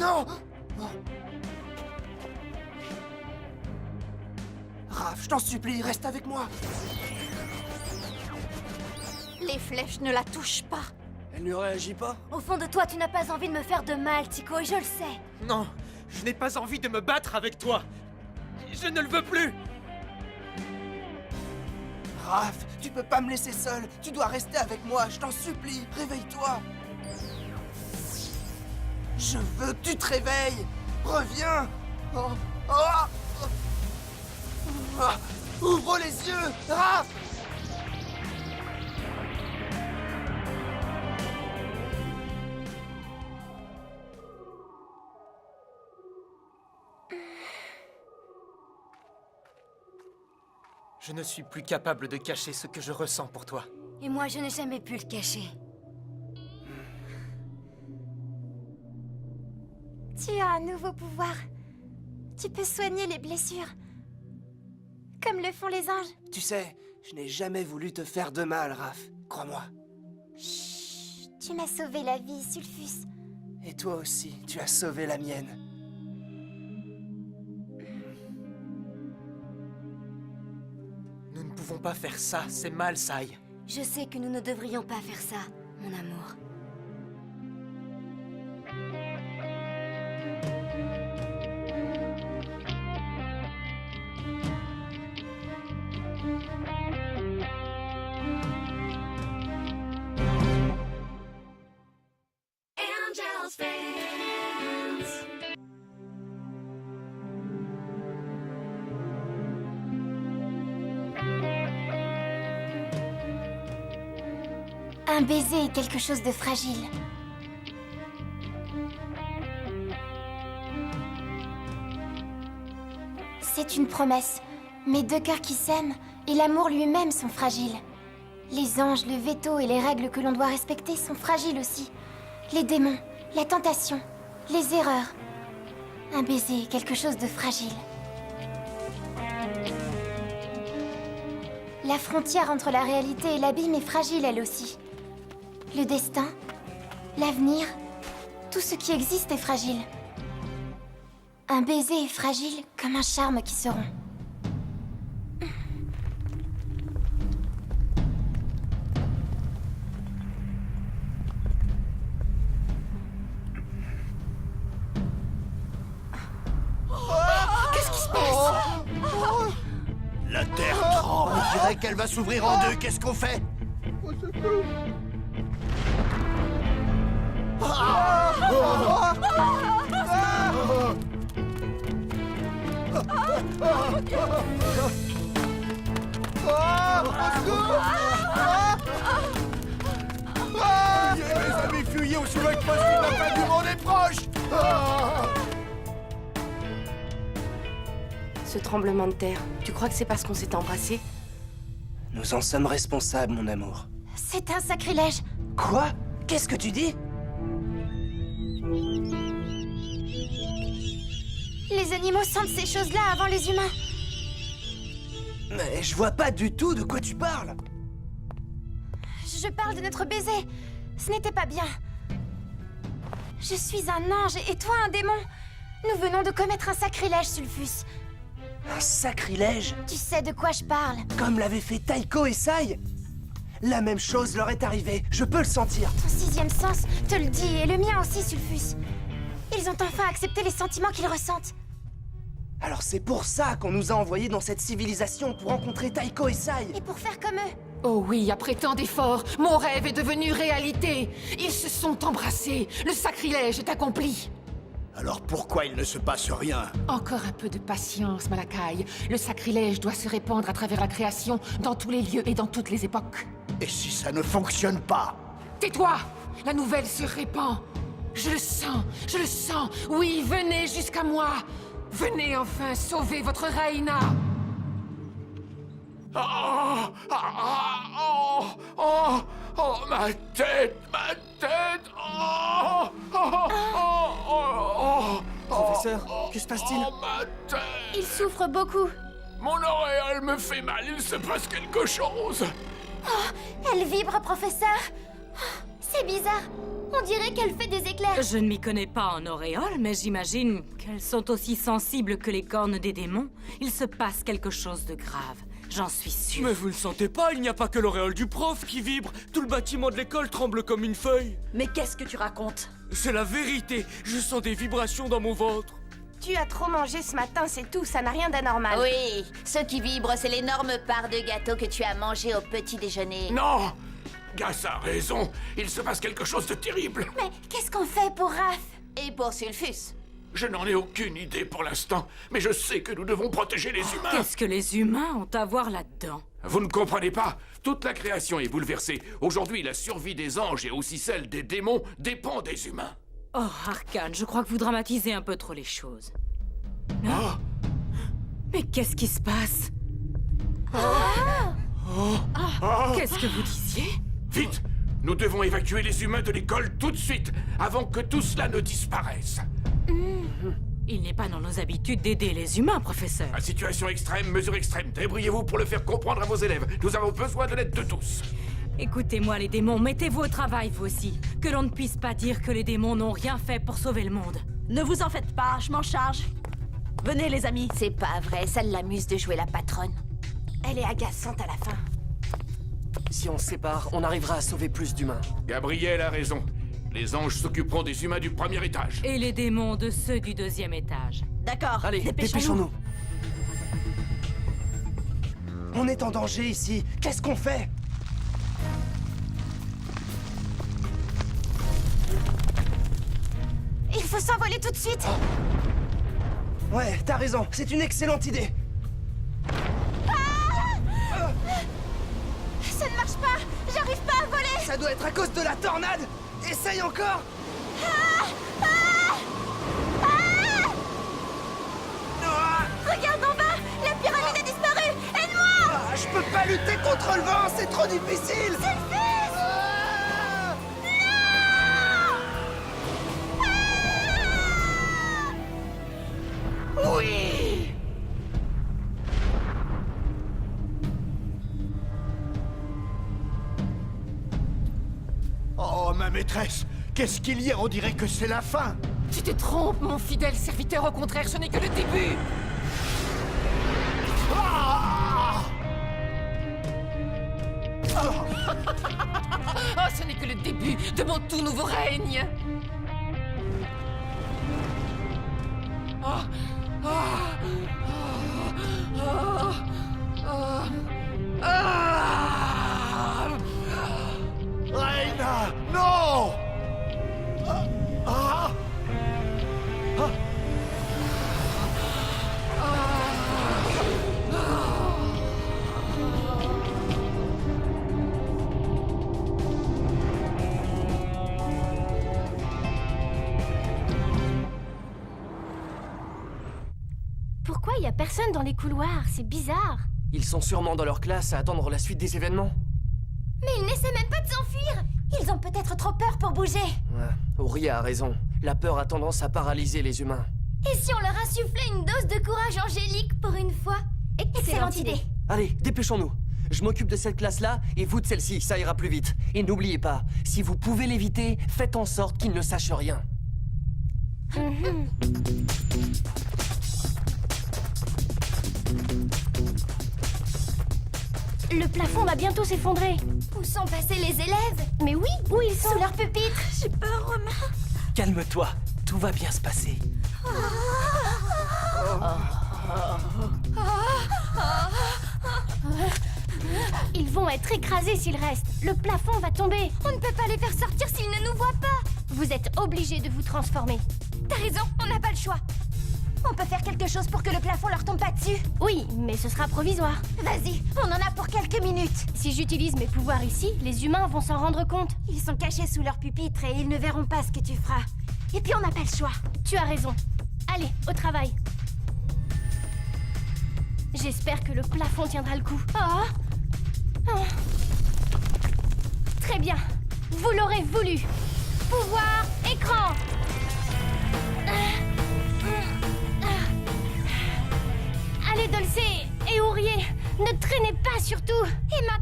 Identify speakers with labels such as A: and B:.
A: Non! Raph, je t'en supplie, reste avec moi.
B: Les flèches ne la touchent pas.
A: Elle ne réagit pas?
C: Au fond de toi, tu n'as pas envie de me faire de mal, Tico, et je le sais.
D: Non, je n'ai pas envie de me battre avec toi. Je ne le veux plus.
A: Raph, tu peux pas me laisser seul. Tu dois rester avec moi, je t'en supplie. Réveille-toi. Je veux que tu te réveilles. Reviens. Oh. Oh. Ah. Ouvre les yeux, Raph.
D: Je ne suis plus capable de cacher ce que je ressens pour toi.
C: Et moi, je n'ai jamais pu le cacher.
E: Tu as un nouveau pouvoir. Tu peux soigner les blessures. Comme le font les anges.
A: Tu sais, je n'ai jamais voulu te faire de mal, Raph. Crois-moi.
E: Chut, tu m'as sauvé la vie, Sulfus.
A: Et toi aussi, tu as sauvé la mienne.
D: Nous ne pouvons pas faire ça, c'est mal, Sai.
C: Je sais que nous ne devrions pas faire ça, mon amour.
E: Un baiser est quelque chose de fragile. C'est une promesse, mais deux cœurs qui s'aiment et l'amour lui-même sont fragiles. Les anges, le veto et les règles que l'on doit respecter sont fragiles aussi. Les démons, la tentation, les erreurs. Un baiser est quelque chose de fragile. La frontière entre la réalité et l'abîme est fragile elle aussi. Le destin, l'avenir, tout ce qui existe est fragile. Un baiser est fragile comme un charme qui se rompt.
B: Qu'est-ce qui se passe?
F: La terre tremble, on dirait qu'elle va s'ouvrir en deux, qu'est-ce qu'on fait? Fuyez, mes amis, fuyez, aussi loin que possible, la fin du monde est proche!
G: Ce tremblement de terre, tu crois que c'est parce qu'on s'est embrassé?
A: Nous en sommes responsables, mon amour.
E: C'est un sacrilège.
A: Quoi? Qu'est-ce que tu dis?
E: Les animaux sentent ces choses-là avant les humains.
A: Mais je vois pas du tout de quoi tu parles.
E: Je parle de notre baiser. Ce n'était pas bien. Je suis un ange et toi un démon. Nous venons de commettre un sacrilège, Sulfus.
A: Un sacrilège?
E: Tu sais de quoi je parle.
A: Comme l'avaient fait Taiko et Sai? La même chose leur est arrivée, je peux le sentir.
E: Ton sixième sens te le dit, et le mien aussi, Sulfus. Ils ont enfin accepté les sentiments qu'ils ressentent.
A: Alors c'est pour ça qu'on nous a envoyés dans cette civilisation, pour rencontrer Taiko et Sai.
E: Et pour faire comme eux.
H: Oh oui, après tant d'efforts, mon rêve est devenu réalité. Ils se sont embrassés. Le sacrilège est accompli.
F: Alors pourquoi il ne se passe rien?
H: Encore un peu de patience, Malakai. Le sacrilège doit se répandre à travers la création, dans tous les lieux et dans toutes les époques.
F: Et si ça ne fonctionne pas?
H: Tais-toi! La nouvelle se répand. Je le sens, je le sens. Oui, venez jusqu'à moi. Venez enfin sauver votre Reina.
D: Ma tête, ma tête.
A: Professeur, que se passe-t-il?
D: Ma tête.
E: Il souffre beaucoup.
D: Mon oreille, elle me fait mal, il se passe quelque chose.
E: Elle vibre, professeur. Oh, c'est bizarre. On dirait qu'elle fait des éclairs.
I: Je ne m'y connais pas en auréoles, mais j'imagine qu'elles sont aussi sensibles que les cornes des démons. Il se passe quelque chose de grave, j'en suis sûre.
J: Mais vous ne sentez pas, il n'y a pas que l'auréole du prof qui vibre. Tout le bâtiment de l'école tremble comme une feuille.
K: Mais qu'est-ce que tu racontes?
J: C'est la vérité, je sens des vibrations dans mon ventre.
G: Tu as trop mangé ce matin, c'est tout, ça n'a rien d'anormal.
B: Oui, ce qui vibre, c'est l'énorme part de gâteau que tu as mangé au petit déjeuner.
F: Non! Gas a raison, il se passe quelque chose de terrible.
E: Mais qu'est-ce qu'on fait pour Raph?
B: Et pour Sulfus.
F: Je n'en ai aucune idée pour l'instant, mais je sais que nous devons protéger les humains.
I: Qu'est-ce que les humains ont à voir là-dedans?
F: Vous ne comprenez pas? Toute la création est bouleversée. Aujourd'hui, la survie des anges et aussi celle des démons dépend des humains.
I: Oh, Arcane, je crois que vous dramatisez un peu trop les choses.
F: Ah!
I: Mais qu'est-ce qui se passe? Qu'est-ce que vous disiez?
F: Vite! Nous devons évacuer les humains de l'école tout de suite, avant que tout cela ne disparaisse.
I: Il n'est pas dans nos habitudes d'aider les humains, professeur.
F: À situation extrême, mesure extrême. Débrouillez-vous pour le faire comprendre à vos élèves. Nous avons besoin de l'aide de tous.
I: Écoutez-moi, les démons, mettez-vous au travail, vous aussi. Que l'on ne puisse pas dire que les démons n'ont rien fait pour sauver le monde.
K: Ne vous en faites pas, je m'en charge. Venez, les amis.
B: C'est pas vrai, ça l'amuse de jouer la patronne.
G: Elle est agaçante à la fin.
L: Si on se sépare, on arrivera à sauver plus d'humains.
F: Gabriel a raison. Les anges s'occuperont des humains du premier étage.
I: Et les démons de ceux du deuxième étage.
K: D'accord,
L: Allez, dépêchons-nous. On est en danger ici. Qu'est-ce qu'on fait?
E: Il faut s'envoler tout de suite.
L: Ouais, t'as raison. C'est une excellente idée.
E: Ça ne marche pas. J'arrive pas à voler.
A: Ça doit être à cause de la tornade. Essaye encore.
E: Regarde en bas. La pyramide a disparu. Aide-moi.
A: Ah, je peux pas lutter contre le vent, c'est trop difficile.
F: Oui! Oh, ma maîtresse! Qu'est-ce qu'il y a? On dirait que c'est la fin!
H: Tu te trompes, mon fidèle serviteur, au contraire, ce n'est que le début. Oh, ce n'est que le début de mon tout nouveau règne.
F: Raina! Non!
E: Pourquoi il y a personne dans les couloirs? C'est bizarre.
L: Ils sont sûrement dans leur classe à attendre la suite des événements.
E: Mais ils n'essaient même pas de s'enfuir. Ils ont peut-être trop peur pour bouger.
L: Ouais, Auria a raison. La peur a tendance à paralyser les humains.
E: Et si on leur insufflait une dose de courage angélique pour une fois? Excellente idée.
L: Allez, dépêchons-nous. Je m'occupe de cette classe-là et vous de celle-ci, ça ira plus vite. Et n'oubliez pas, si vous pouvez l'éviter, faites en sorte qu'ils ne sachent rien.
E: Le plafond va bientôt s'effondrer. Où sont passés les élèves? Mais oui, où ils sont? Sous leur pupitre.
B: J'ai peur, Romain.
L: Calme-toi, tout va bien se passer.
E: Ils vont être écrasés s'ils restent. Le plafond va tomber. On ne peut pas les faire sortir s'ils ne nous voient pas. Vous êtes obligés de vous transformer. T'as raison, on n'a pas le choix. On peut faire quelque chose pour que le plafond leur tombe pas dessus. Oui, mais ce sera provisoire. Vas-y, on en a pour quelques minutes. Si j'utilise mes pouvoirs ici, les humains vont s'en rendre compte. Ils sont cachés sous leur pupitre et ils ne verront pas ce que tu feras. Et puis on n'a pas le choix. Tu as raison. Allez, au travail. J'espère que le plafond tiendra le coup. Très bien. Vous l'aurez voulu. Pouvoir écran. Allez, Dulcé et Ourier, ne traînez pas surtout. Et maintenant...